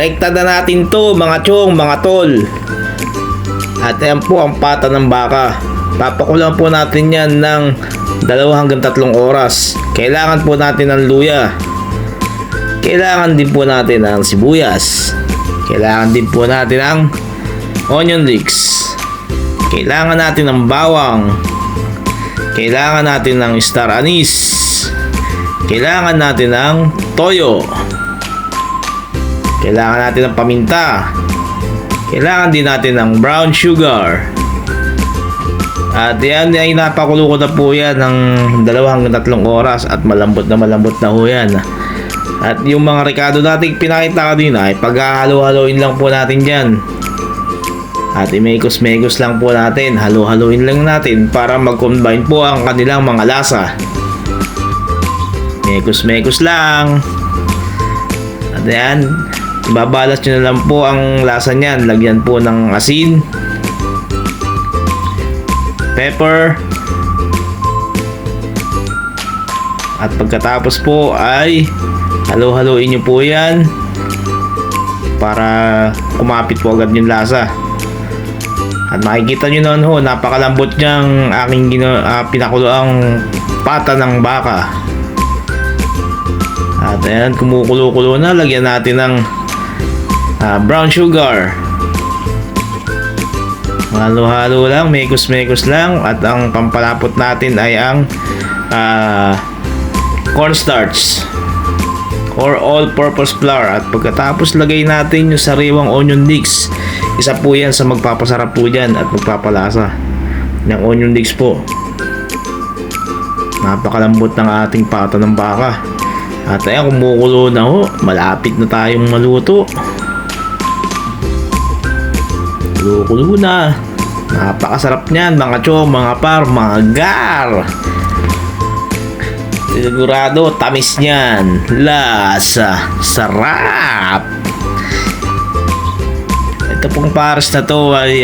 Baliktad na natin to mga chong, mga tol. At ayan po ang pata ng baka. Papakulang po natin yan ng 2 hanggang 3 oras. Kailangan po natin ng luya. Kailangan din po natin ng sibuyas. Kailangan din po natin ng onion leeks. Kailangan natin ng bawang. Kailangan natin ng star anise. Kailangan natin ng toyo. Kailangan natin ng paminta. Kailangan din natin ng brown sugar. At yan ay napakulo ko na po yan ng 2 hanggang 3 oras at malambot na ho yan. At yung mga rekado natin pinakita kanina ay paghahalo-haloin lang po natin dyan. At imekos-mekos lang po natin, halo-haloin lang natin para mag-combine po ang kanilang mga lasa. Mekos-mekos lang. At yan, ibabalas nyo na lang po ang lasa niyan. Lagyan po ng asin, pepper, at pagkatapos po ay halo-haloin nyo po yan para kumapit po agad yung lasa. At makikita nyo noon ho, napakalambot niyang aking pinakulo ang pata ng baka. At ayan, kumukulo-kulo na. Lagyan natin ng brown sugar. Halo-halo lang, mekos-mekos lang. At ang pampalapot natin ay ang cornstarch or all-purpose flour. At pagkatapos lagay natin yung sariwang onion leeks. Isa po yan sa magpapasarap po dyan at magpapalasa ng onion leeks po. Napakalambot ng ating pata ng baka. At ayan, kumukulo na ho. Malapit na tayong maluto. Kulo na. Napakasarap niyan mga chong, mga par, mga gar. Sigurado tamis niyan. Lasa. Sarap. Ito pong pares na to ay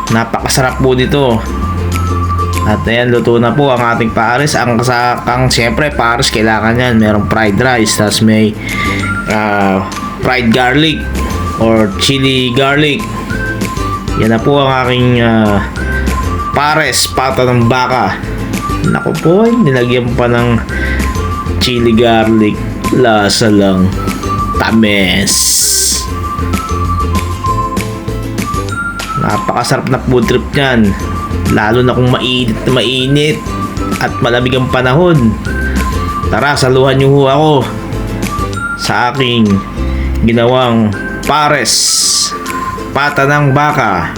napakasarap po dito. At ayan, luto na po ang ating pares. Ang siyempre pares kailangan yan. Merong fried rice, tapos may fried garlic or chili garlic. Yan na po ang aking pares, pata ng baka. Naku po, nilagyan pa ng chili garlic. Lasa lang. Tamis. Napakasarap na food trip niyan. Lalo na kung mainit at malamig ang panahon. Tara, saluhan niyo ho ako sa aking ginawang pares, pata ng baka.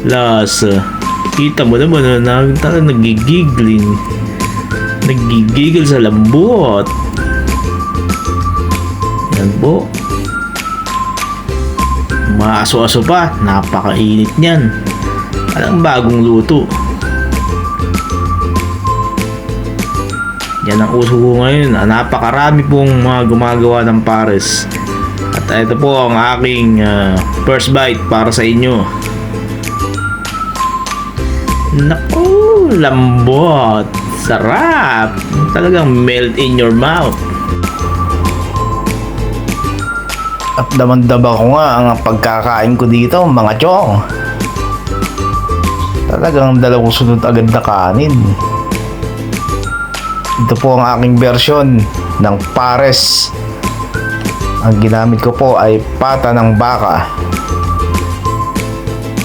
Lasa. Kita mo naman na nagigigling. Nagigigil sa lambot. Yan po. Maaso-aso pa, napakainit niyan. Alang bagong luto. Yan ang uso ko ngayon. Napakarami pong mga gumagawa ng pares. At ito po ang aking first bite para sa inyo. Naku, lambot. Sarap. Talagang melt in your mouth. At damandaba ko nga ang pagkakain ko dito mga chong. Talagang 2 sunod agad na kanin. Ito po ang aking version ng pares. Ang ginamit ko po ay pata ng baka.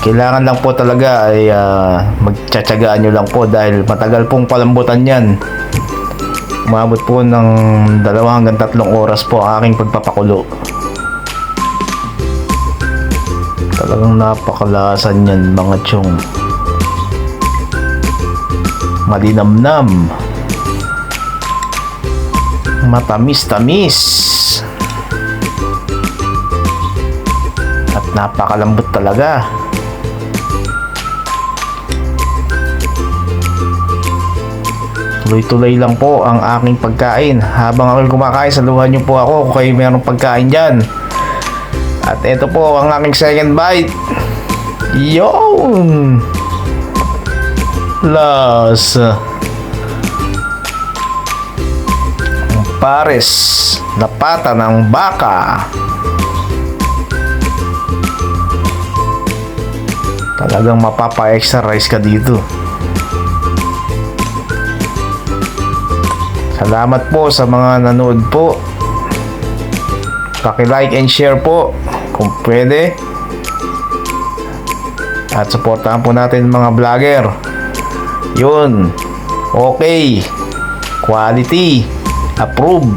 Kailangan lang po talaga ay magtsatsagaan nyo lang po dahil matagal pong palambutan yan. Umabot po ng 2 hanggang 3 oras po ang aking pagpapakulo. Talagang napakalasan yan mga chong. Malinamnam. Matamis-tamis. At napakalambot talaga. Tuloy-tuloy lang po ang aking pagkain. Habang ako'y kumakain, saluhan niyo po ako kung kayo mayroong pagkain dyan. At ito po ang aking second bite. Yun! Lasa. pares na pata ng baka. Talagang mapapa-exercise ka dito. Salamat po sa mga nanood po. Paki-like and share po kung pwede. At supportahan po natin mga vlogger. Yun. Okay. Quality. Approve.